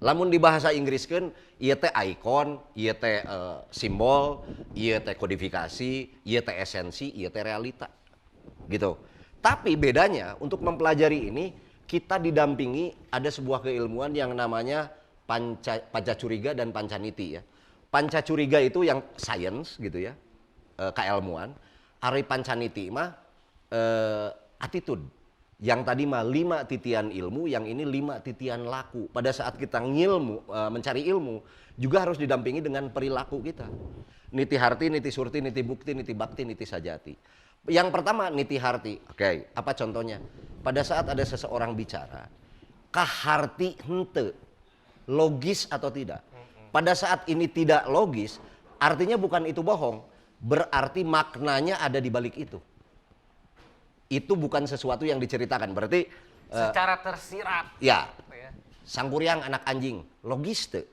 Lamun di bahasa Inggriskeun ieu teh ikon, ieu teh simbol, ieu teh kodifikasi, ieu teh esensi, ieu teh realita. Gitu. Tapi bedanya untuk mempelajari ini kita didampingi ada sebuah keilmuan yang namanya pancacuriga dan pancaniti ya. Pancacuriga itu yang science gitu ya, keilmuan. Ari pancaniti mah attitude. Yang tadi mah 5 titian ilmu, yang ini 5 titian laku. Pada saat kita mencari ilmu juga harus didampingi dengan perilaku kita. Niti harti, niti surti, niti bukti, niti bakti, niti sajati. Yang pertama niti harti. Oke, apa contohnya? Pada saat ada seseorang bicara, kaharti hente, logis atau tidak? Pada saat ini tidak logis, artinya bukan itu bohong, berarti maknanya ada di balik itu. Itu bukan sesuatu yang diceritakan, berarti Secara tersirat. ya, Gitu ya. sangkuriang anak anjing, logis teu.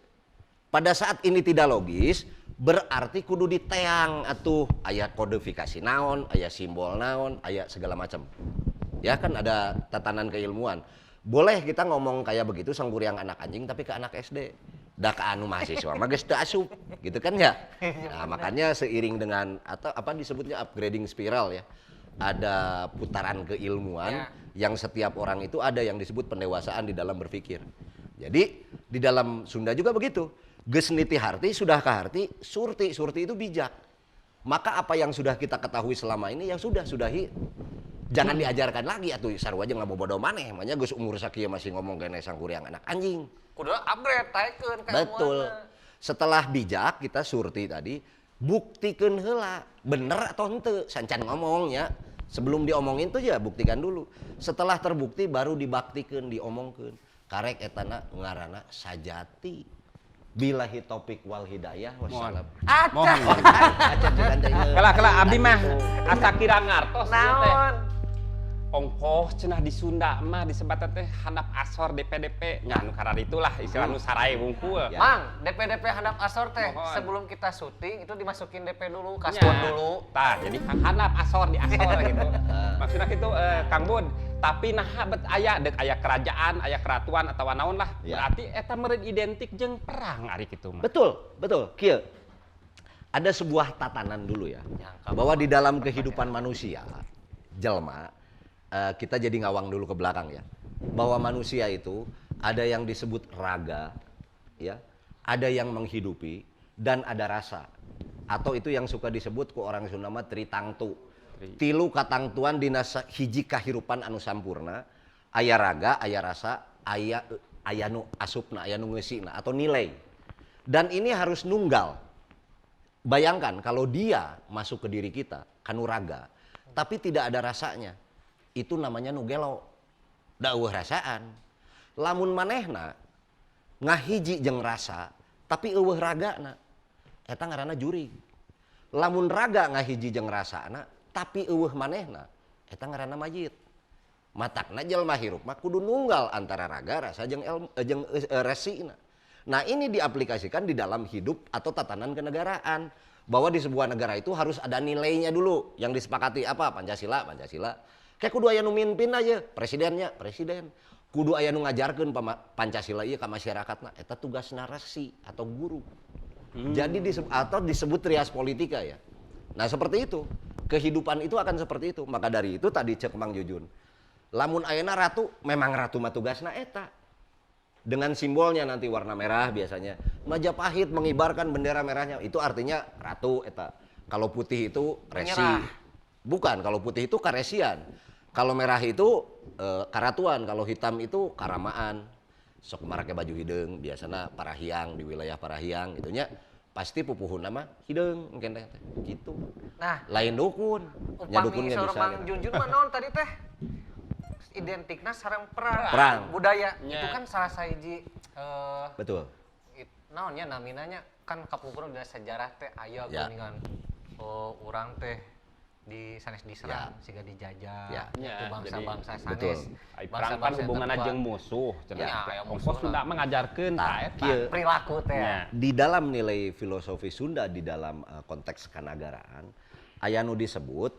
Pada saat ini tidak logis, berarti kudu diteang atuh aya kodifikasi naon, aya simbol naon, aya segala macam. Ya kan ada tatanan keilmuan. Boleh kita ngomong kayak begitu sangkuriang anak anjing tapi ke anak SD. Da ka anu mahasiswa mah geus teu asup, gitu kan ya. Nah, makanya seiring dengan atau apa disebutnya upgrading spiral ya. Ada putaran keilmuan yang setiap orang itu ada yang disebut pendewasaan di dalam berpikir. Jadi di dalam Sunda juga begitu. Geus niti harti sudah kaharti, surti itu bijak. Maka apa yang sudah kita ketahui selama ini ya sudahi. Jangan diajarkan lagi atuh sarua aja ngabobodo maneh, emangnya geus umur sakieu masih ngomong kene sangkuriang anak anjing. Kudu upgrade taikeun ka Betul. Setelah bijak kita surti tadi, Buktikeun heula, bener atau henteu, sancan ngomongnya. Sebelum diomongin tuh ya buktikan dulu. Setelah terbukti baru dibaktikeun, diomongkeun. Karek etana ngaranna sajati. Bilahi topik wal hidayah wassalam. Mohon. Kala abdi mah asa kira ngartos ieu teh. Ongkoh cenah di Sunda mah disebat teh handap asor DP nya anu karana itulah istilah nu sarae wungkul. Mang, DP handap asor teh Mohon. sebelum kita syuting itu dimasukin DP dulu, Ya. kasbon dulu. Tah, jadi handap asor di asor gitu. Maksudnya gitu Kang Bud, tapi nah bet aya dek aya kerajaan, aya keratuan atawa naon lah. Ya. Berarti eta meureun identik jeung perang ari kitu mah. Betul. Kieu. Ada sebuah tatanan dulu ya. Bahwa di dalam kehidupan manusia, jelma, kita jadi ngawang dulu ke belakang ya. Bahwa manusia itu ada yang disebut raga, ya, ada yang menghidupi dan ada rasa. Atau itu yang suka disebut ku orang Sunda mah tritangtu. Tilu katangtuan dina hiji kahirupan anu sampurna, aya raga, aya rasa, aya nu asupna, aya nu ngeusina atau nilai. Dan ini harus nunggal. Bayangkan kalau dia masuk ke diri kita, kanu raga, tapi tidak ada rasanya. Itu namanya nu gelo. Da eueuh rasaan. Lamun manehna ngahiji jeung rasa, tapi eueuh ragana. Eta ngaranna jurig. Lamun raga ngahiji jeung rasana, tapi eueuh manehna, eta ngaranna mayit. Matakna jelma hirup mah kudu nunggal antara raga, rasa jeung resina. Nah, ini diaplikasikan di dalam hidup atau tatanan kenegaraan. Bahwa di sebuah negara itu harus ada nilainya dulu yang disepakati apa? Pancasila. Kayak kudu aya nu mimpin aja, presidennya, presiden. Kudu aya nu ngajarkeun Pancasila ieu ka masyarakatna, eta tugas narasi atau guru. Jadi disebut trias politika ya. Nah, seperti itu. Kehidupan itu akan seperti itu. Maka dari itu tadi cek Mang Jujun. Lamun ayeuna ratu, memang ratu mah tugasna eta. Dengan simbolnya nanti warna merah biasanya. Majapahit mengibarkan bendera merahnya, itu artinya ratu eta. Kalau putih itu resi. Menyerah. Bukan, kalau putih itu karesian. Kalau merah itu karatuan, kalau hitam itu karamaan. Sok marake baju hideung, biasana Parahiang di wilayah Parahiang gitunya. Pasti pupuhun nama hideung mungkin teh gitu. Nah, Lain dukun. Nya dukun upami nggak bisa. Mang gitu. Junjun mah naon tadi teh? Identikna sareng perang. Perang. Budaya Ya. itu kan salah sahiji Betul. naonnya naminanya kan kapungkur udah sejarah teh aya Ya. kuningan urang teh di sanes diserang siga dijajah Ya. Ya, itu bangsa-bangsa jadi- betul. sanes Ai perang kan hubunganna jeung musuh cenah. Ya, aya Ongkos musuhna. Sunda mengajarkeun Tah, ta eta. kieu. perilaku teh Ya. Di dalam nilai filosofi Sunda di dalam konteks kenegaraan aya nu disebut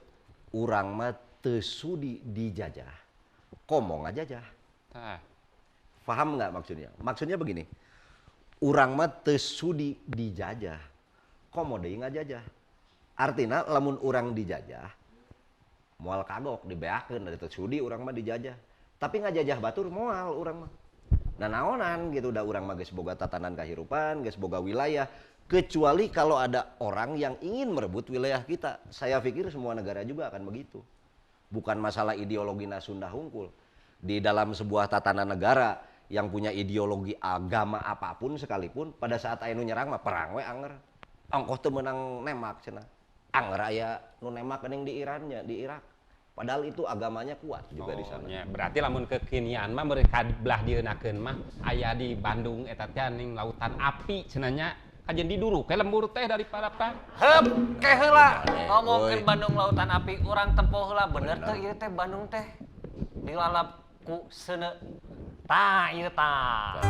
urang mah teu sudi dijajah, komo ngajajah. Tah. Paham nggak maksudnya? Maksudnya begini, urang mah teu sudi dijajah, komo deui ngajajah. Artina lamun urang dijajah, moal kagok dibeakeun dari teu sudi urang mah dijajah. Tapi ngajajah batur moal urang mah. Nah naonan gitu udah urang mah geus boga tatanan kahirupan, geus boga wilayah. Kecuali kalau ada orang yang ingin merebut wilayah kita. Saya pikir semua negara juga akan begitu. Bukan masalah ideologi Sunda hungkul. Di dalam sebuah tatanan negara yang punya ideologi agama apapun sekalipun, pada saat aya nu nyerang mah perang we anger. Ongkoh teu meunang nembak cenah. Anger aya nu nembak geuning di Irannya, di Irak. Padahal itu agamanya kuat juga di sana. nya, berarti lamun kekinian mah mereka belah dieunakeun mah aya di Bandung eta teh ning lautan api cenanya kajen diduru ke lembur teh daripada perang. heup ke heula ngomongkeun Boy. Bandung Lautan Api urang tempo heula bener teh ieu teh Bandung teh dilalap ku seuneu tah ieu tah.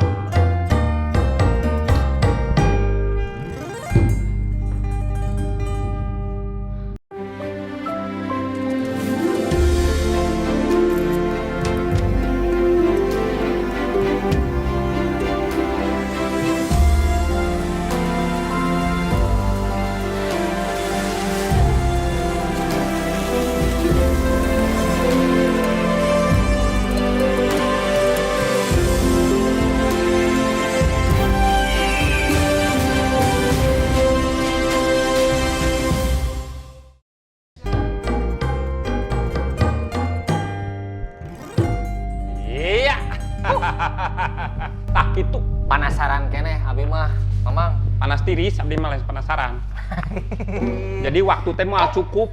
Iya. Tah kitu Penasaran keneh abi mah Mamang. panas tiris abdi mah penasaran. Jadi waktu teh moal cukup.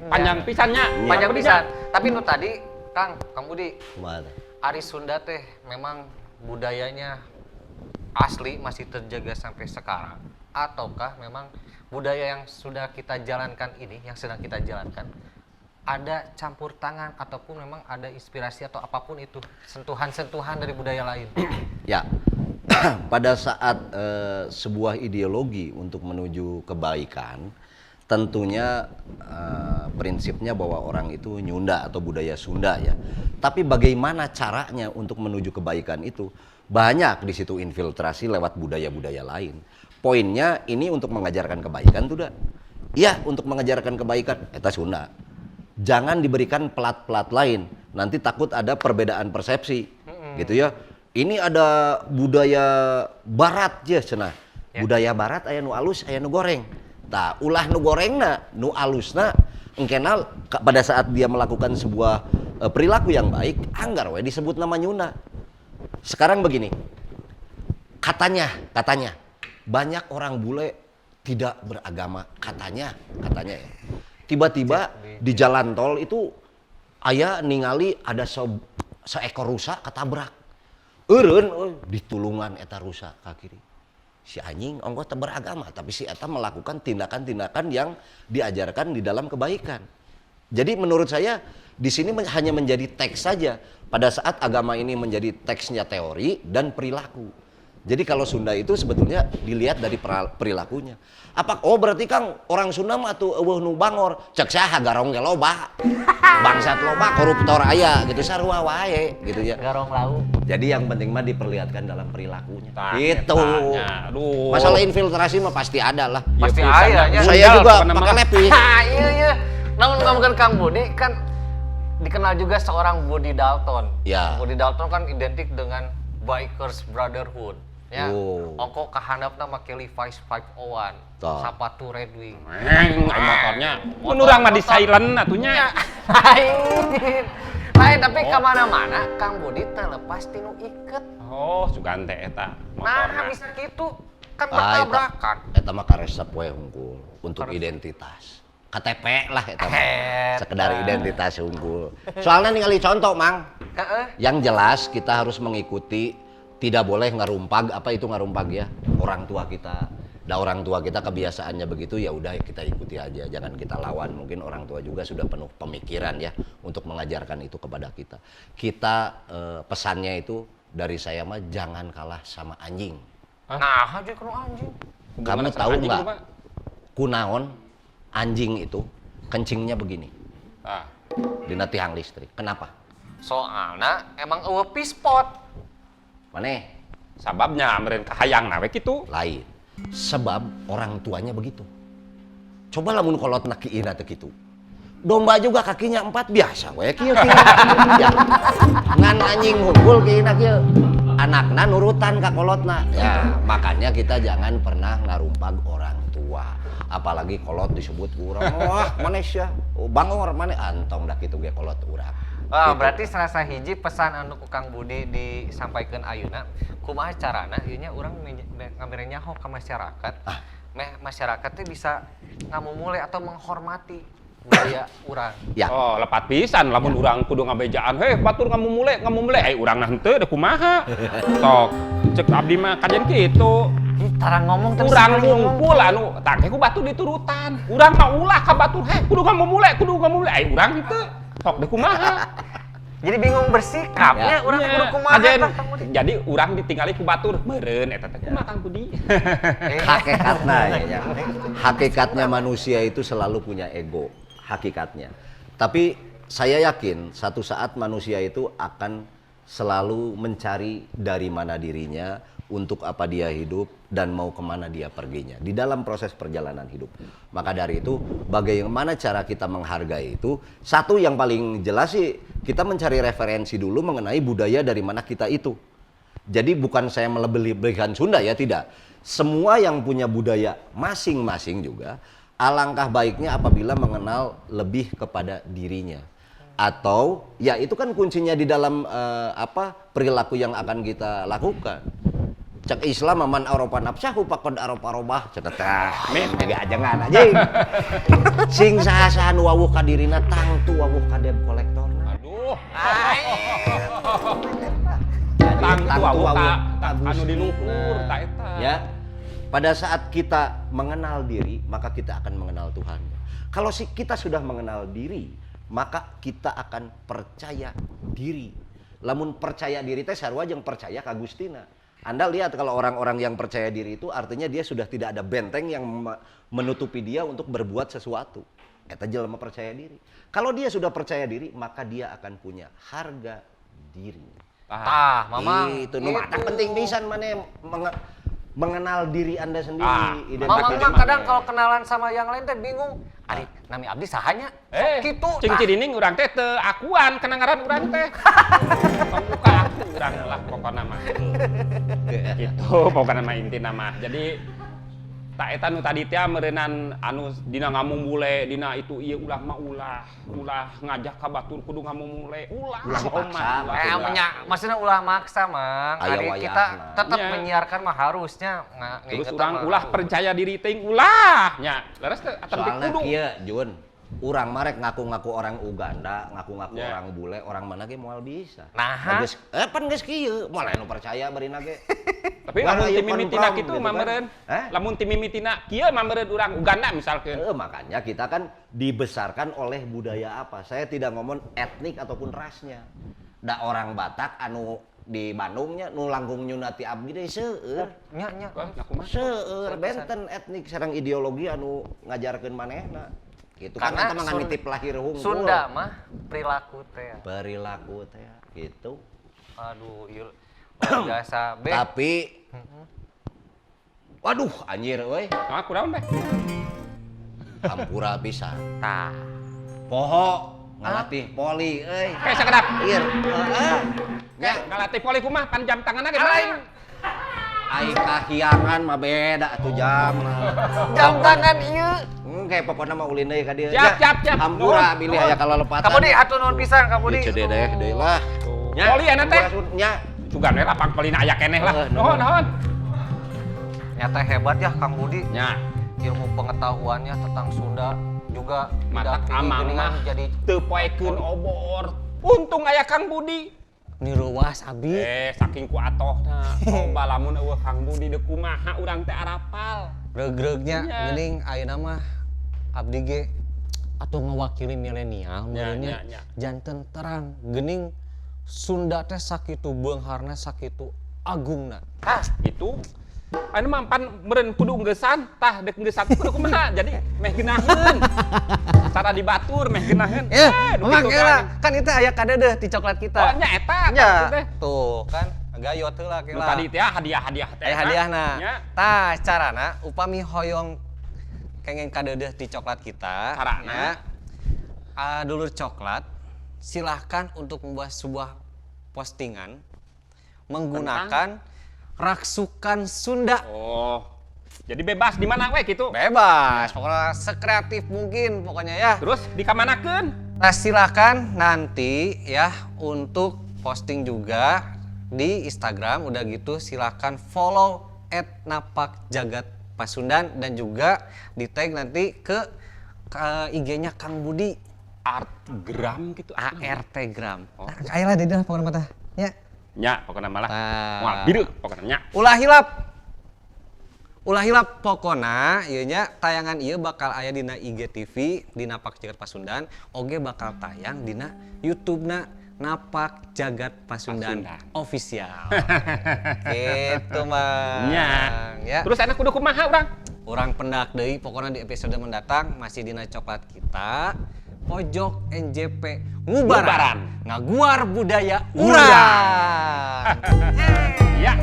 Panjang pisannya. Panjang Apa pisan. Tapi nu tadi Kang Budi, Kumaha? Ari Sunda teh memang budayanya asli masih terjaga sampai sekarang, ataukah memang budaya yang sudah kita jalankan ini, yang sedang kita jalankan, ada campur tangan ataupun memang ada inspirasi atau apapun itu, sentuhan-sentuhan dari budaya lain? Ya, pada saat sebuah ideologi untuk menuju kebaikan, tentunya prinsipnya bahwa orang itu nyunda atau budaya Sunda ya. Tapi bagaimana caranya untuk menuju kebaikan itu? Banyak di situ infiltrasi lewat budaya-budaya lain. Poinnya ini untuk mengajarkan kebaikan tuh dah. Iya, untuk mengajarkan kebaikan eta Sunda. Jangan diberikan pelat-pelat lain. Nanti takut ada perbedaan persepsi. Gitu ya. Ini ada budaya barat ya cenah. Budaya barat aya nu alus, aya nu goreng. Tah, ulah nu gorengna, nu alusna engkenal pada saat dia melakukan sebuah perilaku yang baik, anggar we disebut nama nyuna. Sekarang begini, katanya banyak orang bule tidak beragama, katanya ya. Tiba-tiba di jalan tol itu aya ningali ada seekor rusa katabrak. Eureun ditulungan eta rusa ka kiri. Si anjing ongko teu beragama, tapi si eta melakukan tindakan-tindakan yang diajarkan di dalam kebaikan. Jadi menurut saya di sini hanya menjadi teks saja. Pada saat agama ini menjadi teksnya teori dan perilaku. Jadi kalau Sunda itu sebetulnya dilihat dari perilakunya. Oh berarti Kang orang Sunda mah tuh eueuh nu bangor, cek saha garong ge loba. Bangsat loba, koruptor aya gitu sarua wae gitu ya. Garong lau. Jadi yang penting mah diperlihatkan dalam perilakunya. Tah, Gitu. etanya. Aduh. Masalah infiltrasi mah pasti ada lah. Pasti Ya, aya nya. Saya juga pakai lepis. Iya. Namun ngomongin Kang Budi kan dikenal juga seorang Budi Dalton. Ya. Budi Dalton kan identik dengan Bikers Brotherhood. Ya, Oh. ongko kahandapna make Levi's 501, Tah. sepatu Red Wing. Motornya. Mun urang mah di silent atunya. Lain tapi kemana-mana Kang Budi teh lepas tinu iket. Oh, sugan teh eta Nah, motorna. bisa gitu kan bertabrakan. Eta mah karesep we unggul untuk identitas. KTP lah eta mah. Sekedar identitas unggul. Soalnya ningali contoh, Mang. Heeh. Yang jelas kita harus mengikuti, tidak boleh ngarumpag. Apa itu ngarumpag ya? Orang tua kita. Dan orang tua kita kebiasaannya begitu, ya udah kita ikuti aja, jangan kita lawan. Mungkin orang tua juga sudah penuh pemikiran ya untuk mengajarkan itu kepada kita. Kita pesannya itu dari saya mah jangan kalah sama anjing. Nah, aja kena anjing. Kamu sama tahu anjing nggak? kumaha? Kunaon anjing itu kencingnya begini Ah. dina tiang listrik. Kenapa? Soalnya emang eueuh pispot. Maneh Sababnya meureun kahayangna we kitu. lain. Sebab orang tuanya begitu. Coba lamun kolot na kieu teh kitu. Domba juga kakinya 4 biasa we kieu kieu. Ya. Ngan anjing hungkul kieu kieu. Anakna nurutan ka kolotna. Ya, makanya kita jangan pernah ngarumpag orang tua. Apalagi kolot disebut urang. Wah, manesya. Oh, bangor maneh antong dah kitu ge kolot urang. Wah, Gitu. berarti salah hiji pesan anu ku Kang Budi disampaikan ayeuna, kumaha carana ieu nya urang ngamere nyaho ka masyarakat. Meh masyarakat teh bisa ngamumule atau menghormati budaya urang. Ya. Oh, lepat pisan lamun urang kudu ngabejaan. Heh, batur ngamumule. Urang nah henteu da kumaha. Sok cek abdi mah kajen kitu. Tara ngomong terus Urang sekali ngomong. ngumpul anu tangke ku batur diturutan. Urang mah ulah ka batur. Heh, kudu ngamumule. Urang henteu. Sok da kumaha. Jadi bingung bersikap ya, urang kudu kumaha Kajen, tah, Kang Budi. jadi urang ditinggali ku batur. Meureun eta teh kumaha Kang Budi. Hakikatnya ya. Hakikatnya manusia itu selalu punya ego, hakikatnya. Tapi saya yakin satu saat manusia itu akan selalu mencari dari mana dirinya, untuk apa dia hidup, dan mau kemana dia perginya di dalam proses perjalanan hidup. Maka dari itu, bagaimana cara kita menghargai itu? Satu yang paling jelas sih, kita mencari referensi dulu mengenai budaya dari mana kita itu. Jadi bukan saya melebih-lebihkan Sunda ya, tidak. Semua yang punya budaya masing-masing juga, alangkah baiknya apabila mengenal lebih kepada dirinya. Atau ya itu kan kuncinya di dalam perilaku yang akan kita lakukan. Cek Islam man Eropa nafsahu faqad Eropa robah cenah tah. Men jaga ajangan anjing. Sing saha-saha nu wawuh ka dirina tangtu wawuh ka debt kolektorna. Aduh. Jadi, Tangtu wawuh ka Agus. anu di luhur Nah, ta eta. Ya. Pada saat kita mengenal diri, maka kita akan mengenal Tuhan. Kalau kita sudah mengenal diri, maka kita akan percaya diri. Lamun percaya diri teh sarua jeung percaya ka Gustina. Anda lihat kalau orang-orang yang percaya diri itu artinya dia sudah tidak ada benteng yang menutupi dia untuk berbuat sesuatu. Eta jelema percaya diri. Kalau dia sudah percaya diri, maka dia akan punya harga diri. Tah, Mamang. Itu nu mah penting pisan maneh mengenal diri Anda sendiri. Mamang identitas mah mana. kadang kalau kenalan sama yang lain teh bingung. Ari, nami abdi sahanya? Kitu. Cing Cidining urang teh teu akuan kenangaran urang teh. Pembuka aku urang lah pokona mah. Gitu pokona mah intina mah. Jadi tak eta nu tadi teh meureunnan anu dina ngamung bule dina itu ieu ulah mah ulah ngajak ka batur kudu ngamung bule ulah dipaksa, Maksudnya ulah maksa, Mang. Aya Ari wayahna. kita tetap Nya. menyiarkan mah harusnya terus ngingetan urang mah ulah harus. percaya diri teuing ulah nya. Leres teh atan teh Soalnya kudu. kieu Jun, urang marek ngaku-ngaku orang Uganda, ngaku-ngaku Ya. orang bule, orang mana ge moal bisa. Naha? Pan geus kieu, moal anu percaya bari ge. Tapi Wah, lamun ieu tim mimitina confirm kitu gitu mah kan. meureun. Hah? Lamun tim mimitina kieu mah meureun urang Uganda misalkeun. Makanya kita kan dibesarkan oleh budaya apa? Saya tidak ngomong etnik ataupun rasnya. Da orang Batak anu di Bandungnya nu langkung nyunati abdi deui seueur. Nya. Wah, aku mah. Seueur benten etnik sareng ideologi anu ngajarkeun manehna. Gitu kan Karena eta mah nganitip lahir hunggul. Sunda mah perilaku teh. Perilaku teh gitu. Aduh, ieu luar biasa. Tapi waduh anjir euy, Ah, kunaon beh? hampura pisan. Tah. Poho ngalatih poli euy. Kayak sakedap. Ieu. Ya, ngalatih poli kumaha pan jam tanganna ge lain. Ai kahiangan mah beda atuh jam. Jam tangan ieu. Kayak pokoknya mah ulin deui ka dieu. Siap. Hampura bilih aya kalalepatan. Kamu di atuh nuhun pisan kamu di. Cede deh deui lah. Poli ana teh. Nya. Sugan we lapang polina aya keneh lah. Nuhun. Nuhun. Nyata hebat ya Kang Budi. Nya, Ilmu pengetahuannya tentang Sunda juga matak tidak amang geningan mah jadi teu poekeun obor. Untung aya Kang Budi. niruwas abi. Saking ku atohna. Loba lamun eueuh Kang Budi deuk kumaha urang teh arapal. Regregnya Nya. geuning ayeuna mah abdi ge atuh ngewakili milenial Nya, meureunnya nya. janten terang geuning Sunda teh sakitu beungharna sakitu agungna. Itu anu mah pan meureun kudu ngeusan, tah deuk ngeusan kudu kumaha. Jadi meh geunaheun. Cara dibatur meh geunaheun. Memang kan itu aya kadeudeeh ti coklat kita. Oh nya eta Nya. teh. Tuh kan gayot heula Nu kela. tadi teh hadiah-hadiah teh. Aya hadiahna. Nya. Tah carana upami hoyong kengen kadeudeeh ti coklat kita. Carana? Dulur coklat silahkan untuk membuat sebuah postingan menggunakan raksukan Sunda. Oh. Jadi bebas di mana we gitu. Bebas, pokoknya sekreatif mungkin pokoknya ya. Terus dikamanakeun? Nah, silakan nanti ya untuk posting juga di Instagram. Udah gitu silakan follow @napakjagatpasundan dan juga di tag nanti ke IG-nya Kang Budi. Artgram gitu. ARTgram. Oh. Ayolah di dalam pokoknya mata. Ya. Nya pokoknya malah. Nah. Moal bireuk pokoknya nya. Ulah hilap pokona ieu nya tayangan ieu bakal aya dina IGTV di Napak Jagat Pasundan, oge bakal tayang dina YouTube-na Napak Jagat Pasundan official. Gitu Mang. Nya. Ya. Terus enak kudu kumaha urang? Urang pendak deui pokona di episode mendatang masih dina coklat kita. Pojok NJP Ngubaran. Ngaguar budaya urang. Ya.